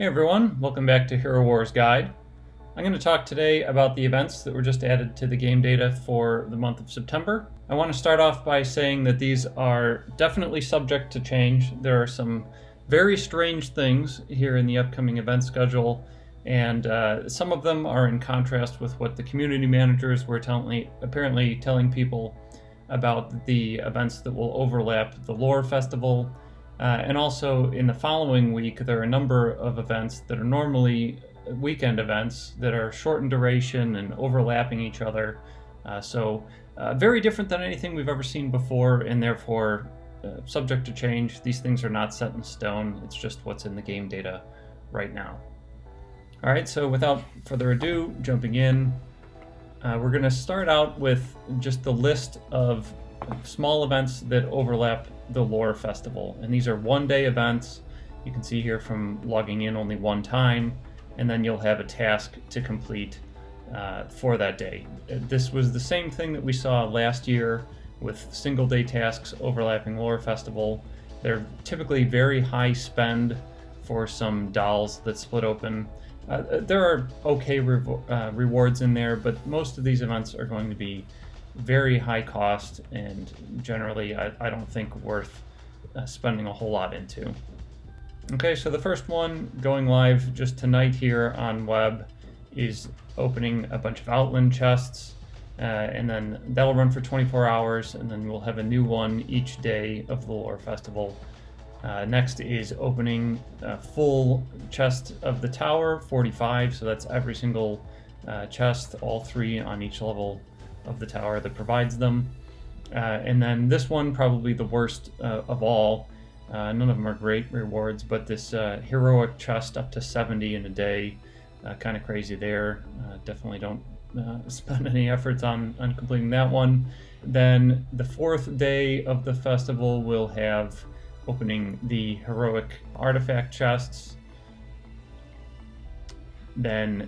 Hey everyone, welcome back to Hero Wars Guide. I'm going to talk today about the events that were just added to the game data for the month of September. I want to start off by saying that these are definitely subject to change. There are some very strange things here in the upcoming event schedule, and some of them are in contrast with what the community managers were apparently telling people about the events that will overlap the Lore Festival. And also in the following week, there are a number of events that are normally weekend events that are short in duration and overlapping each other. So very different than anything we've ever seen before, and therefore subject to change. These things are not set in stone. It's just what's in the game data right now. All right, so without further ado, jumping in, we're going to start out with just the list of small events that overlap the Lore Festival. And these are one-day events. You can see here from logging in only one time, and then you'll have a task to complete for that day. This was the same thing that we saw last year with single-day tasks overlapping Lore Festival. They're typically very high spend for some dolls that split open. There are okay rewards in there, but most of these events are going to be very high cost and generally I don't think worth spending a whole lot into. Okay, so the first one going live just tonight here on web is opening a bunch of Outland chests, and then that'll run for 24 hours, and then we'll have a new one each day of the Lore Festival. Next is opening a full chest of the tower, 45, so that's every single chest, all three on each level of the tower that provides them. And then this one, probably the worst of all. None of them are great rewards, but this heroic chest up to 70 in a day, kind of crazy there. Definitely don't spend any efforts on completing that one. Then the fourth day of the festival will have opening the heroic artifact chests. Then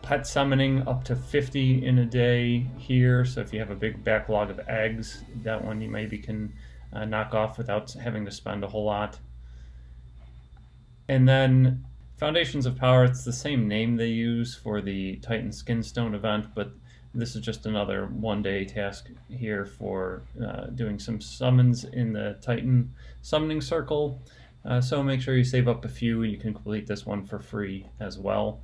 pet summoning up to 50 in a day here, so if you have a big backlog of eggs, that one you maybe can knock off without having to spend a whole lot. And then Foundations of Power, it's the same name they use for the Titan Skinstone event, but this is just another one-day task here for doing some summons in the Titan summoning circle. So make sure you save up a few, and you can complete this one for free as well.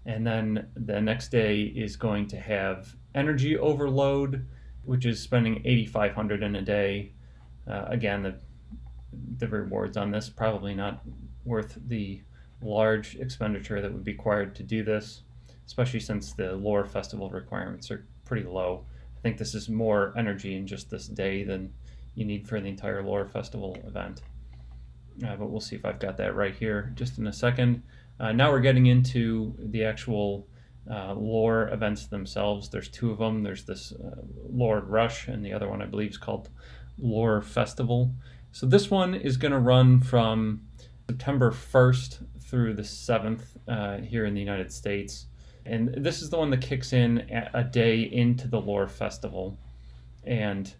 And then the next day is going to have Energy Overload, which is spending 8,500 in a day. Again, the rewards on this probably not worth the large expenditure that would be required to do this, especially since the Lore Festival requirements are pretty low. I think this is more energy in just this day than you need for the entire Lore Festival event. But we'll see if I've got that right here just in a second. Now we're getting into the actual lore events themselves. There's two of them. There's this Lord Rush, and the other one I believe is called Lore Festival. So this one is going to run from September 1st through the 7th here in the United States. And this is the one that kicks in a day into the Lore Festival. And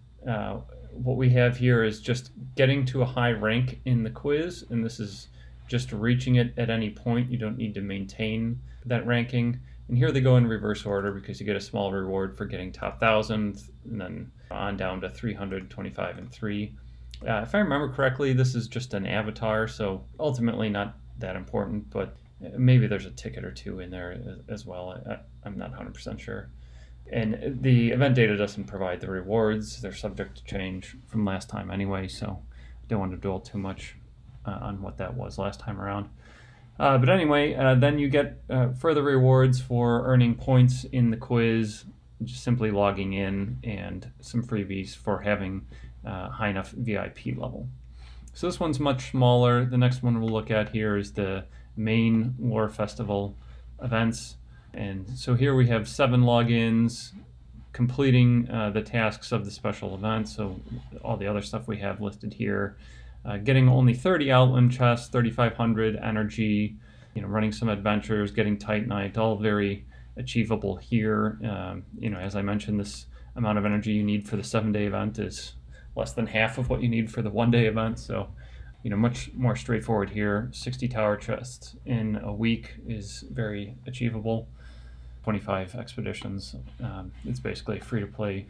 what we have here is just getting to a high rank in the quiz, and this is just reaching it at any point. You don't need to maintain that ranking. And here they go in reverse order because you get a small reward for getting top 1,000 and then on down to 325 and 3. If I remember correctly, this is just an avatar, so ultimately not that important, but maybe there's a ticket or two in there as well. I'm not 100% sure. And the event data doesn't provide the rewards. They're subject to change from last time anyway, so I don't want to dwell too much on what that was last time around. But anyway, then you get further rewards for earning points in the quiz, just simply logging in, and some freebies for having high enough VIP level. So this one's much smaller. The next one we'll look at here is the main Lore Festival events. And so here we have 7 logins, completing the tasks of the special event, so all the other stuff we have listed here. Getting only 30 Outland chests, 3,500 energy, running some adventures, getting Titanite, all very achievable here. As I mentioned, this amount of energy you need for the 7-day event is less than half of what you need for the 1-day event, so much more straightforward here. 60 tower chests in a week is very achievable. 25 expeditions. It's basically a free-to-play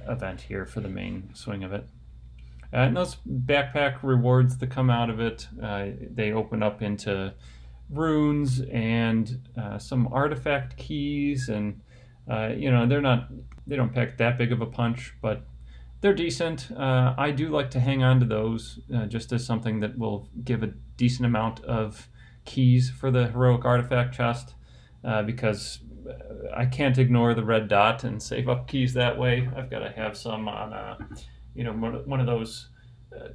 event here for the main swing of it. And those backpack rewards that come out of it, they open up into runes and some artifact keys, and they don't pack that big of a punch, but they're decent. I do like to hang on to those just as something that will give a decent amount of keys for the heroic artifact chest, because I can't ignore the red dot and save up keys that way. I've got to have some on one of those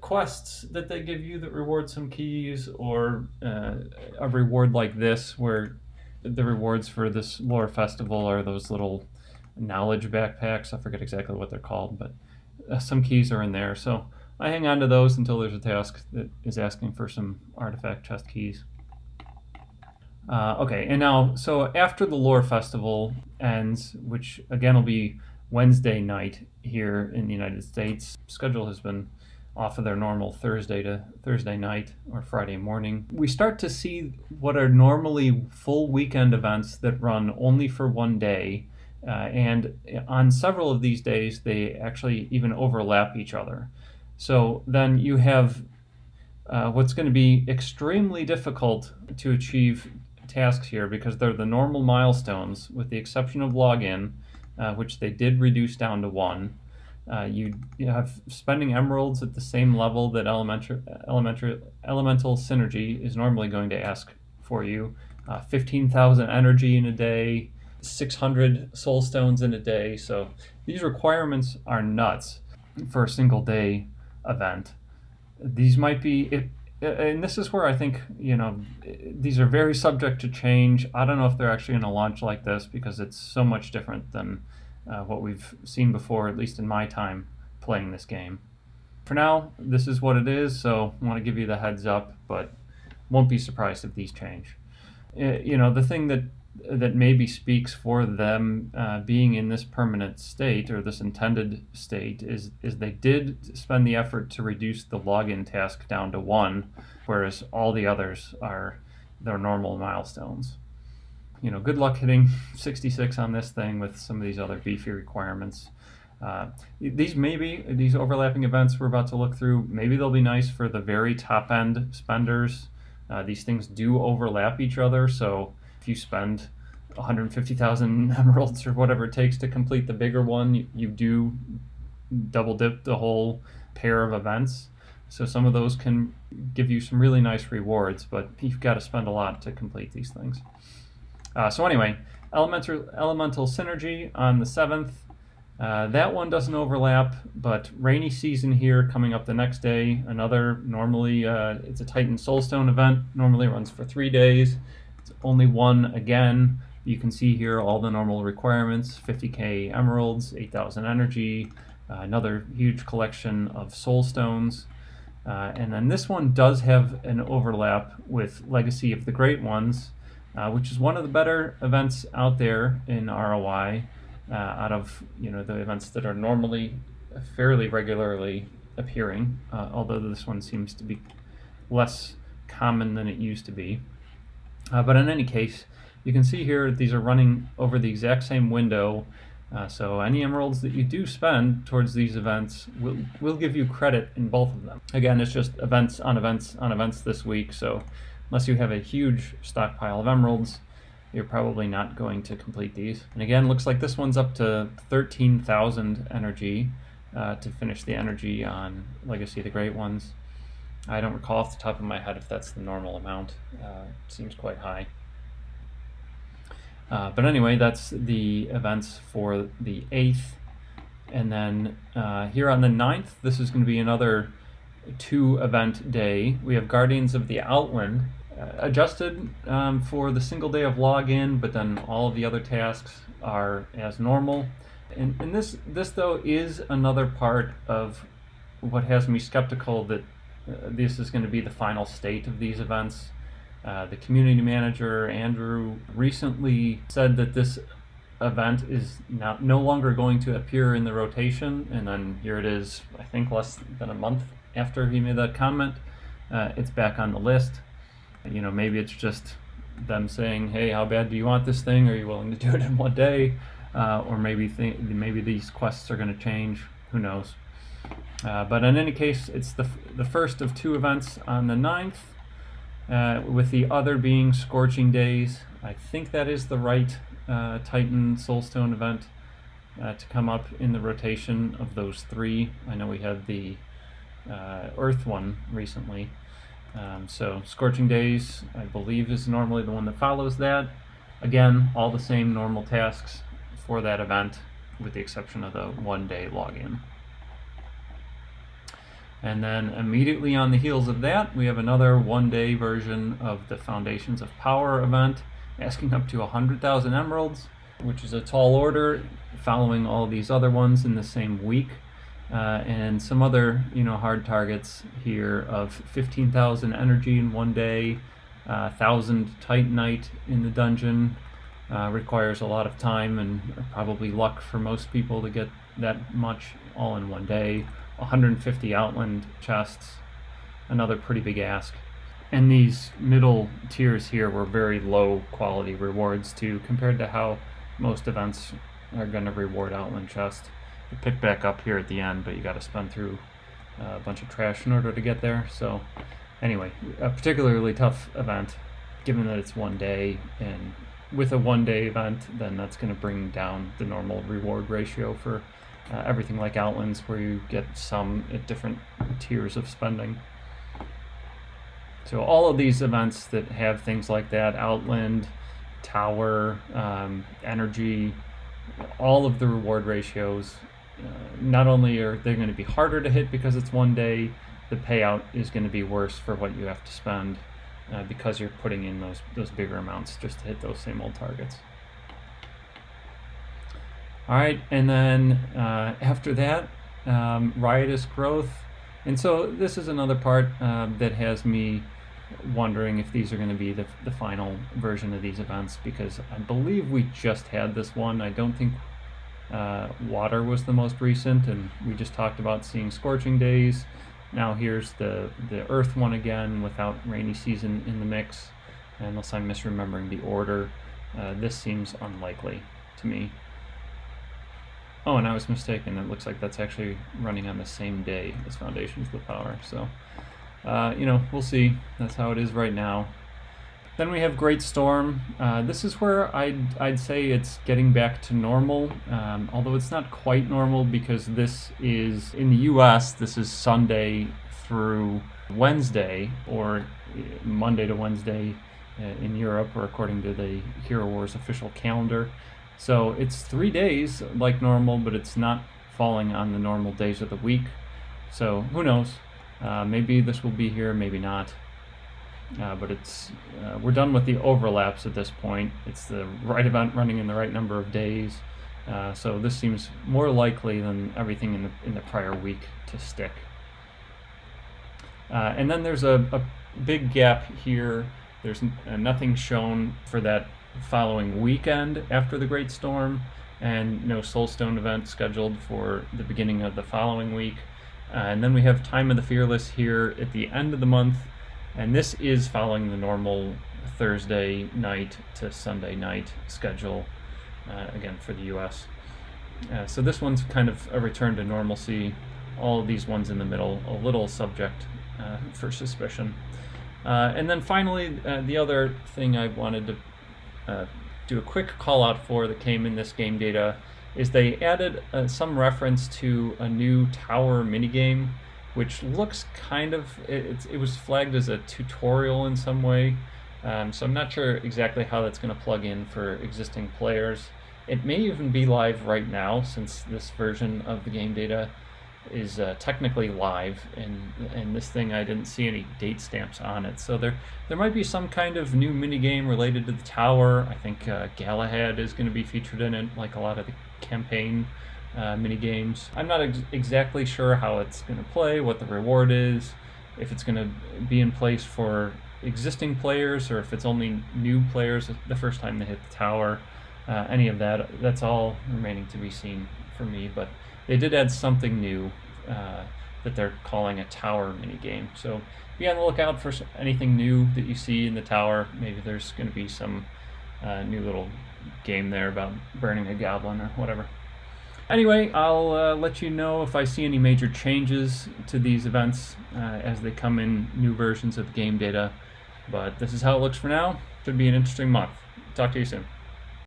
quests that they give you that reward some keys, or a reward like this where the rewards for this lore festival are those little knowledge backpacks. I forget exactly what they're called, but some keys are in there. So I hang on to those until there's a task that is asking for some artifact chest keys. Okay, and now, so after the lore festival ends, which again will be Wednesday night here in the United States, schedule has been off of their normal Thursday to Thursday night or Friday morning. We start to see what are normally full weekend events that run only for one day, and on several of these days they actually even overlap each other. So then you have what's going to be extremely difficult to achieve tasks here, because they're the normal milestones with the exception of login, which they did reduce down to 1. You have spending emeralds at the same level that elemental synergy is normally going to ask for you. 15,000 energy in a day, 600 soul stones in a day. So these requirements are nuts for a single day event. These might be, and this is where I think, these are very subject to change. I don't know if they're actually going to launch like this, because it's so much different than what we've seen before, at least in my time playing this game. For now, this is what it is, so I want to give you the heads up, but won't be surprised if these change. The thing that maybe speaks for them being in this permanent state, or this intended state, is they did spend the effort to reduce the login task down to 1, whereas all the others are their normal milestones. Good luck hitting 66 on this thing with some of these other beefy requirements. These overlapping events we're about to look through, maybe they'll be nice for the very top end spenders. These things do overlap each other, so if you spend 150,000 emeralds or whatever it takes to complete the bigger one, you do double dip the whole pair of events. So some of those can give you some really nice rewards, but you've got to spend a lot to complete these things. So anyway, elemental synergy on the 7th. That one doesn't overlap, but rainy season here coming up the next day. Another, normally it's a Titan Soulstone event, normally runs for 3 days. It's only one again. You can see here all the normal requirements: 50k emeralds, 8,000 energy, another huge collection of soulstones. And then this one does have an overlap with Legacy of the Great Ones, which is one of the better events out there in ROI, out of the events that are normally fairly regularly appearing, although this one seems to be less common than it used to be. But in any case, you can see here these are running over the exact same window, so any emeralds that you do spend towards these events will give you credit in both of them. Again, it's just events on events on events this week, so unless you have a huge stockpile of emeralds, you're probably not going to complete these. And again, looks like this one's up to 13,000 energy to finish the energy on Legacy of the Great Ones. I don't recall off the top of my head if that's the normal amount. It seems quite high. But anyway, that's the events for the 8th. And then here on the 9th, this is going to be another 2-event day. We have Guardians of the Outland, adjusted for the single day of login, but then all of the other tasks are as normal. And this though is another part of what has me skeptical that this is going to be the final state of these events. The community manager, Andrew, recently said that this event is no longer going to appear in the rotation, and then here it is, I think less than a month after he made that comment. it's back on the list. You know, maybe it's just them saying, hey, how bad do you want this thing? Are you willing to do it in one day? Or maybe these quests are going to change. Who knows? But in any case, it's the first of 2 events on the 9th, with the other being Scorching Days. I think that is the right Titan Soulstone event to come up in the rotation of those 3. I know we had the Earth one recently. So Scorching Days, I believe, is normally the one that follows that. Again, all the same normal tasks for that event, with the exception of the 1-day login. And then immediately on the heels of that, we have another 1-day version of the Foundations of Power event, asking up to 100,000 emeralds, which is a tall order, following all these other ones in the same week. And some other, hard targets here of 15,000 energy in 1 day, 1,000 Titanite in the dungeon. Requires a lot of time and probably luck for most people to get that much all in 1 day. 150 Outland chests, another pretty big ask. And these middle tiers here were very low quality rewards too, compared to how most events are going to reward Outland chests. You pick back up here at the end, but you got to spend through a bunch of trash in order to get there. So anyway, a particularly tough event, given that it's 1 day, and with a 1-day event, then that's going to bring down the normal reward ratio for everything like Outlands, where you get some at different tiers of spending. So all of these events that have things like that, Outland, Tower, Energy, all of the reward ratios, not only are they going to be harder to hit because it's 1 day, the payout is going to be worse for what you have to spend because you're putting in those bigger amounts just to hit those same old targets. All right, and then after that, Riotous Growth. And so this is another part that has me wondering if these are going to be the final version of these events, because I believe we just had this one. I don't think Water was the most recent, and we just talked about seeing Scorching Days. Now here's the Earth one again without Rainy Season in the mix, unless I'm misremembering the order. This seems unlikely to me. Oh, and I was mistaken. It looks like that's actually running on the same day as Foundations of the Power. So, we'll see. That's how it is right now. Then we have Great Storm. This is where I'd say it's getting back to normal, although it's not quite normal, because this is, in the US, this is Sunday through Wednesday, or Monday to Wednesday in Europe, or according to the Hero Wars official calendar. So it's 3 days like normal, but it's not falling on the normal days of the week. So who knows? Maybe this will be here, maybe not. But it's we're done with the overlaps at this point. It's the right event running in the right number of days. So this seems more likely than everything in the prior week to stick. And then there's a big gap here. There's nothing shown for that following weekend after the Great Storm, and no Soulstone event scheduled for the beginning of the following week. And then we have Time of the Fearless here at the end of the month, and this is following the normal Thursday night to Sunday night schedule, again for the US. So this one's kind of a return to normalcy. All of these ones in the middle, a little subject for suspicion. And then finally, the other thing I wanted to do a quick call out for that came in this game data is they added some reference to a new tower minigame, which looks kind of, it was flagged as a tutorial in some way. So I'm not sure exactly how that's going to plug in for existing players. It may even be live right now, since this version of the game data is technically live, and this thing, I didn't see any date stamps on it. So there might be some kind of new minigame related to the tower. I think Galahad is going to be featured in it, like a lot of the campaign minigames. I'm not exactly sure how it's going to play, what the reward is, if it's going to be in place for existing players, or if it's only new players the first time they hit the tower. Any of that's all remaining to be seen for me, but they did add something new that they're calling a tower minigame. So be on the lookout for anything new that you see in the tower. Maybe there's going to be some new little game there about burning a goblin or whatever. Anyway, I'll let you know if I see any major changes to these events as they come in new versions of game data. But this is how it looks for now. Should be an interesting month. Talk to you soon.